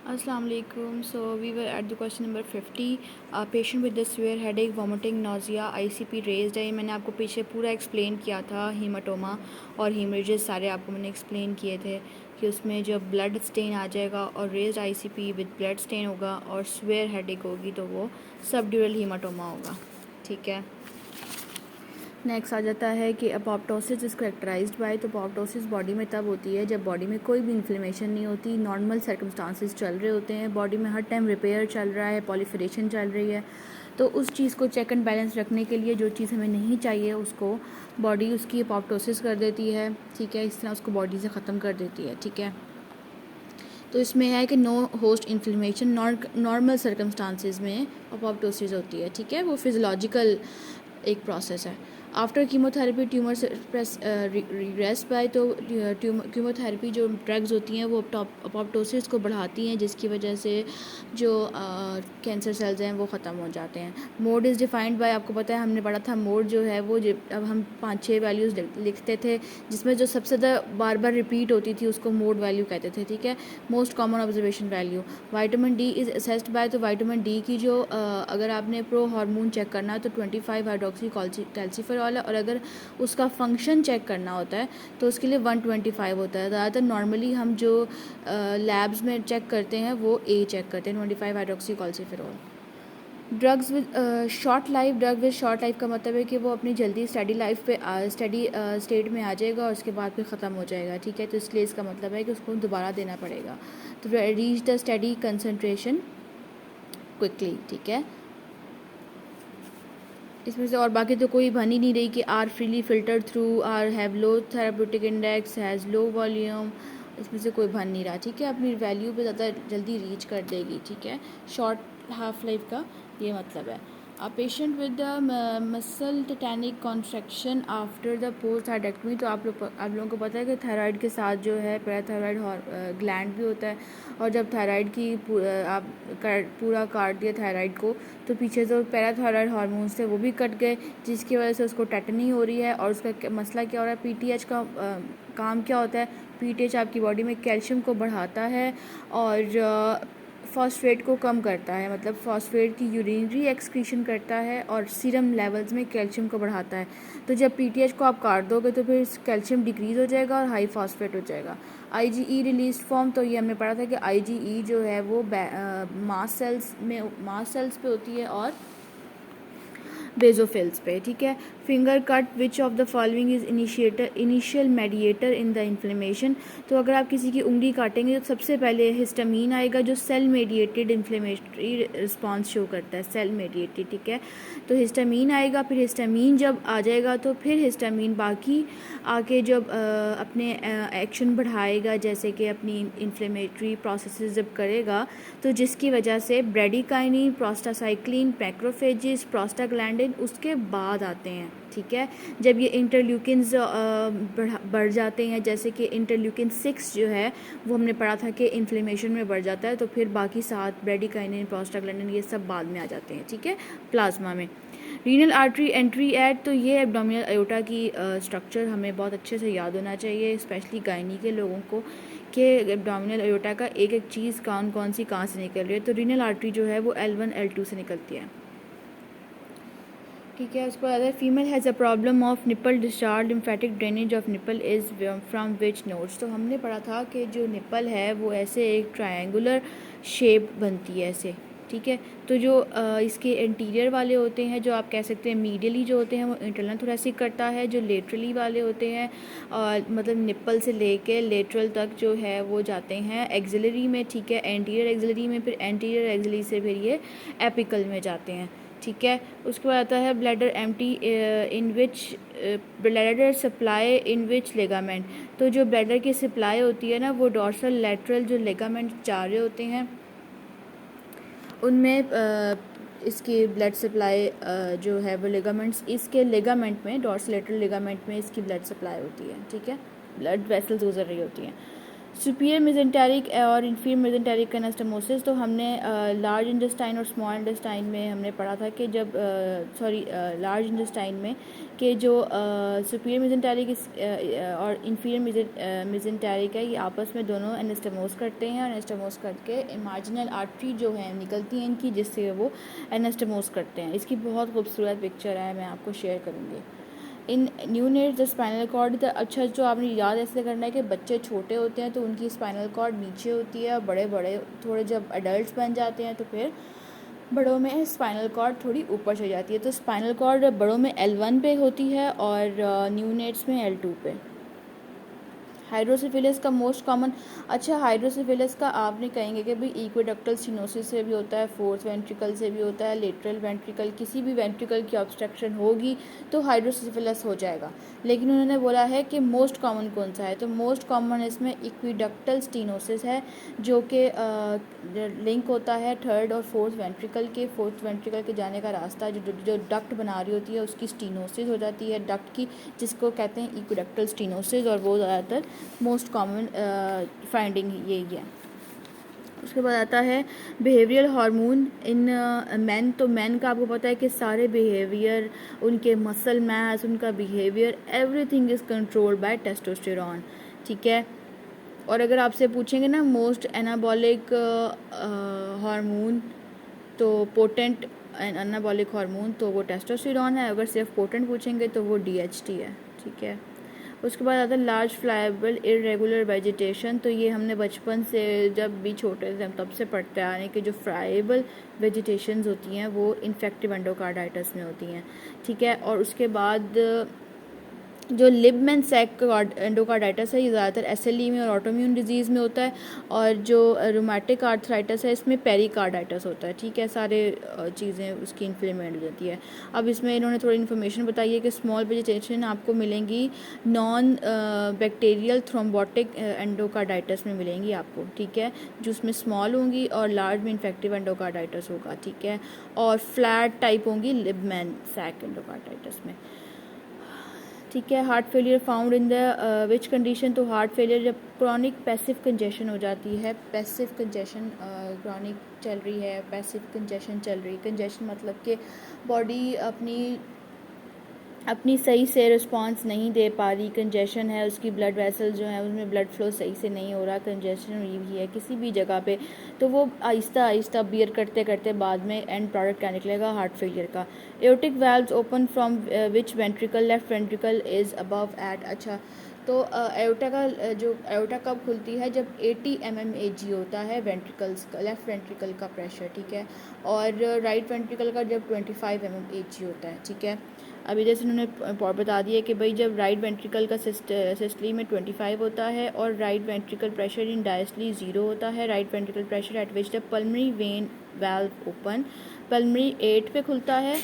Assalamu alaikum. So we were at the question number 50. Patient with the severe headache, vomiting, nausea, ICP raised है. मैंने आपको पीछे पूरा explain किया था. हीमाटोमा और हीमरेजेस सारे आपको मैंने एक्सप्लेन किए थे कि उसमें जब ब्लड स्टेन आ जाएगा और raised ICP with blood stain होगा और severe हेडेक होगी तो वो सबड्यूरल हीमाटोमा होगा. ठीक है. नेक्स्ट आ जाता है कि अपोप्टोसिस इज़ करेक्टराइज्ड बाय. तो अपोप्टोसिस बॉडी में तब होती है जब बॉडी में कोई भी इन्फ्लेमेशन नहीं होती, नॉर्मल सर्कमस्टांसिस चल रहे होते हैं, बॉडी में हर टाइम रिपेयर चल रहा है, पॉलिफरेशन चल रही है. तो उस चीज़ को चेक एंड बैलेंस रखने के लिए जो चीज़ हमें नहीं चाहिए उसको बॉडी उसकी अपोप्टोसिस कर देती है. ठीक है, इस तरह उसको बॉडी से ख़त्म कर देती है. ठीक है, तो इसमें है कि no host inflammation normal circumstances में अपोप्टोसिस होती है. ठीक है, वो फिजियोलॉजिकल एक प्रोसेस है. After chemotherapy tumour regress by. तो कीमोथेरेपी जो ड्रग्स होती हैं वो अपोप्टोसिस को बढ़ाती हैं जिसकी वजह से जो कैंसर सेल्स हैं वो ख़त्म हो जाते हैं. Mode is defined by. आपको पता है हमने पढ़ा था मोड जो है वो अब हम 5-6 वैल्यूज़ लिखते थे जिसमें जो सबसे ज़्यादा बार बार रिपीट होती थी उसको मोड वैल्यू कहते थे. ठीक है, most common observation value. Vitamin D is assessed by. तो विटामिन डी की जो अगर आपने प्रो हार्मोन चेक करना है तो 25 हाइड्रोक्सी कैल्सिफेरॉल है, और अगर उसका फंक्शन चेक करना होता है तो उसके लिए 125 होता है. ज़्यादातर नॉर्मली हम जो लैब्स में चेक करते हैं वो ए चेक करते हैं, 25 hydroxy calciferol. Drugs with short life. Drug with short life का मतलब है कि वो अपनी जल्दी स्टडी लाइफ पे स्टडी स्टेट में आ जाएगा और उसके बाद फिर ख़त्म हो जाएगा. ठीक है, तो इसलिए इसका मतलब है कि उसको दोबारा देना पड़ेगा. तो reach the study concentration quickly. ठीक है, इसमें से और बाकी तो कोई बन ही नहीं रही कि are freely filter through, are have low therapeutic index, has low volume. इसमें से कोई बन नहीं रहा. ठीक है, अपनी वैल्यू पे ज़्यादा जल्दी रीच कर देगी. ठीक है, शॉर्ट हाफ लाइफ का ये मतलब है. A patient with the muscle tetanic contraction after the post thyroidectomy. तो आप लोगों को पता है कि थायराइड के साथ जो है पैराथायराइड ग्लैंड भी होता है, और जब थायराइड की आप पूरा काट दिया थायराइड को तो पीछे जो पैराथायराइड हार्मोन्स थे वो भी कट गए जिसकी वजह से उसको टेटनी हो रही है. और उसका मसला क्या हो रहा है, PTH का काम क्या होता है. PTH आपकी बॉडी में कैल्शियम को बढ़ाता है और फॉस्फेट को कम करता है, मतलब फॉस्फेट की यूरिनरी एक्सक्रीशन करता है और सीरम लेवल्स में कैल्शियम को बढ़ाता है. तो जब PTH को आप काट दोगे तो फिर कैल्शियम डिक्रीज़ हो जाएगा और हाई फॉस्फेट हो जाएगा. IgE release form. तो ये हमने पढ़ा था कि IgE जो है वो मास सेल्स पे होती है और बेजोफिल्स पे. ठीक है, finger cut. Which of the following is initial mediator in the inflammation. तो अगर आप किसी की उंगली काटेंगे तो सबसे पहले हिस्टामीन आएगा जो cell mediated inflammatory response show करता है, सेल मेडिएटेड. ठीक है, तो हिस्टामीन आएगा, फिर हिस्टामीन जब आ जाएगा तो फिर हिस्टामीन बाकी आके जब अपने एक्शन बढ़ाएगा जैसे कि अपनी इन्फ्लेमेटरी प्रोसेसेस जब करेगा तो जिसकी वजह से ब्रेडिकाइनिन, प्रोस्टासाइक्लिन, मैक्रोफेजिस, प्रोस्टाग्लैंडिन उसके बाद आते हैं. ठीक है, जब ये इंटरल्यूकिन्स बढ़ जाते हैं जैसे कि इंटरल्यूकिन 6 जो है वो हमने पढ़ा था कि इन्फ्लेमेशन में बढ़ जाता है, तो फिर बाकी 7 ब्रेडिकाइनिन, प्रोस्टाग्लैंडिन ये सब बाद में आ जाते हैं. ठीक है, प्लाज्मा में. Renal artery entry eight. तो ये एब्डोमिनल अयोटा की स्ट्रक्चर हमें बहुत अच्छे से याद होना चाहिए, स्पेशली गायनी के लोगों को, कि एब्डोमिनल अयोटा का एक एक चीज़ कौन सी कहाँ से निकल रही है. तो रीनल आर्टरी जो है वो L1 L2 से निकलती है. ठीक है, उसके बाद female has a problem of nipple discharge, lymphatic drainage of nipple is from which nodes. तो हमने पढ़ा था कि जो निपल है वो ऐसे एक ट्रायंगुलर शेप बनती है ऐसे. ठीक है, तो जो इसके इंटीरियर वाले होते हैं जो आप कह सकते हैं मीडियली जो होते हैं वो इंटरनल थोरेसिक करता है, जो लेटरली वाले होते हैं मतलब निप्पल से लेके लेटरल तक जो है वो जाते हैं एक्सिलरी में. ठीक है, एंटीरियर एक्सिलरी में, फिर एंटीरियर एक्सिलरी से फिर ये एपिकल में जाते हैं. ठीक है, उसके बाद आता है bladder empty in which bladder supply in which ligament. तो जो ब्लैडर की सप्लाई होती है ना वो डॉर्सल लेटरल जो लेगामेंट जा रहे होते हैं उनमें इसकी ब्लड सप्लाई जो है वो लेगामेंट्स, इसके लेगामेंट में डॉर्सल लेटरल लेगामेंट में इसकी ब्लड सप्लाई होती है. ठीक है, ब्लड वेसल्स गुजर रही होती हैं. सुपीरियर मेजेंटेरिक और इन्फीरियर मेजेंटेरिक एनास्टोमोसिस, तो हमने लार्ज इंटेस्टाइन और स्मॉल इंटेस्टाइन में हमने पढ़ा था कि जब लार्ज इंटेस्टाइन में कि जो सुपीरियर मेजेंटेरिक और इन्फीरियर मेजेंटेरिक है, ये आपस में दोनों एनास्टोमोस करते हैं और एनास्टोमोस करके मार्जिनल आर्टरी जो है निकलती हैं इनकी, जिससे वो एनास्टोमोस करते हैं। इसकी बहुत खूबसूरत पिक्चर है, मैं आपको शेयर करूँगी। इन न्यूनेट द स्पाइनल कॉर्ड अच्छा, जो आपने याद ऐसे करना है कि बच्चे छोटे होते हैं तो उनकी स्पाइनल कॉर्ड नीचे होती है, और बड़े बड़े थोड़े जब एडल्ट बन जाते हैं तो फिर बड़ों में स्पाइनल कॉर्ड थोड़ी ऊपर चली जाती है। तो स्पाइनल कॉर्ड बड़ों में L1 पे होती है और न्यूनेट्स में L2 पे। हाइड्रोसिफिलिस का मोस्ट कॉमन, अच्छा हाइड्रोसिफिलिस का आपने कहेंगे कि भाई इक्विडक्टल स्टेनोसिस से भी होता है, फोर्थ वेंट्रिकल से भी होता है, लेटरल वेंट्रिकल, किसी भी वेंट्रिकल की ऑब्स्ट्रक्शन होगी तो हाइड्रोसिफिलिस हो जाएगा। लेकिन उन्होंने बोला है कि मोस्ट कॉमन कौन सा है, तो मोस्ट कॉमन इसमें इक्विडक्टल स्टेनोसिस है, जो कि लिंक होता है थर्ड और फोर्थ वेंट्रिकल के। फोर्थ वेंट्रिकल के जाने का रास्ता जो डक्ट बना रही होती है उसकी स्टेनोसिस हो जाती है डक्ट की, जिसको कहते हैं इक्विडक्टल स्टेनोसिस, और वो ज़्यादातर मोस्ट कॉमन फाइंडिंग यही है। उसके बाद आता है बिहेवियरल हार्मोन इन मैन। तो मैन का आपको पता है कि सारे बिहेवियर, उनके मसल मास, उनका behaviour, everything is controlled by testosterone, ठीक है। और अगर आपसे पूछेंगे ना मोस्ट एनाबॉलिक हार्मोन, तो पोटेंट एनाबॉलिक हार्मोन तो वो टेस्टोस्टेरॉन है। अगर सिर्फ पोटेंट पूछेंगे तो वो DHT है, ठीक है। उसके बाद आता है लार्ज फ्लाइबल इरेगुलर वेजिटेशन। तो ये हमने बचपन से जब भी छोटे थे तब से पढ़ते आ रहे हैं कि जो फ्लाइबल वेजिटेशंस होती हैं वो इन्फेक्टिव एंडोकार्डाइटिस में होती हैं, ठीक है। और उसके बाद जो लिबमैन सैक एंडोकार्डाइटिस है ये ज़्यादातर SLE में और ऑटोम्यून डिजीज़ में होता है, और जो रूमेटिक आर्थराइटिस है इसमें पेरिकार्डाइटिस होता है, ठीक है। सारे चीज़ें उसकी इन्फ्लेमेंट हो जाती है। अब इसमें इन्होंने थोड़ी इन्फॉर्मेशन बताई है कि स्मॉल वेजिटेशन आपको मिलेंगी नॉन बैक्टीरियल थ्रोम्बोटिक एंडोकार्डाइटिस में मिलेंगी आपको, ठीक है, जो उसमें स्मॉल होंगी, और लार्ज में इन्फेक्टिव एंडोकार्डाइटिस होगा, ठीक है, और फ्लैट टाइप होंगी लिबमैन सैक एंडोकार्डाइटिस में, ठीक है। Heart failure found in the which condition, तो हार्ट फेलियर जब क्रॉनिक पैसिव कंजेशन हो जाती है, पैसिव कंजेशन क्रॉनिक चल रही है, पैसिव कंजेशन चल रही, कंजेशन मतलब कि बॉडी अपनी सही से रिस्पांस नहीं दे पा रही, कंजेशन है, उसकी ब्लड वेसल जो है उसमें ब्लड फ्लो सही से नहीं हो रहा, कंजेशन हुई हुई है किसी भी जगह पे, तो वो आहिस्ता आहिस्ता बियर करते करते बाद में एंड प्रोडक्ट क्या निकलेगा, हार्ट फेलियर का। Aortic valves open from which ventricle, left ventricle is above at, अच्छा तो एओर्टा का जो एओर्टा कब खुलती है, जब 80 mmHg होता है वेंट्रिकल्स का, लेफ्ट वेंट्रिकल का प्रेशर, ठीक है, और राइट वेंट्रिकल का जब 25 mmHg होता है, ठीक है। अभी जैसे उन्होंने बता दिया कि भाई जब राइट वेंट्रिकल का सिस्टली में 25 होता है और right ventricle pressure in diastole 0 होता है, right ventricle pressure at which the pulmonary vein valve open, pulmonary 8 पे खुलता है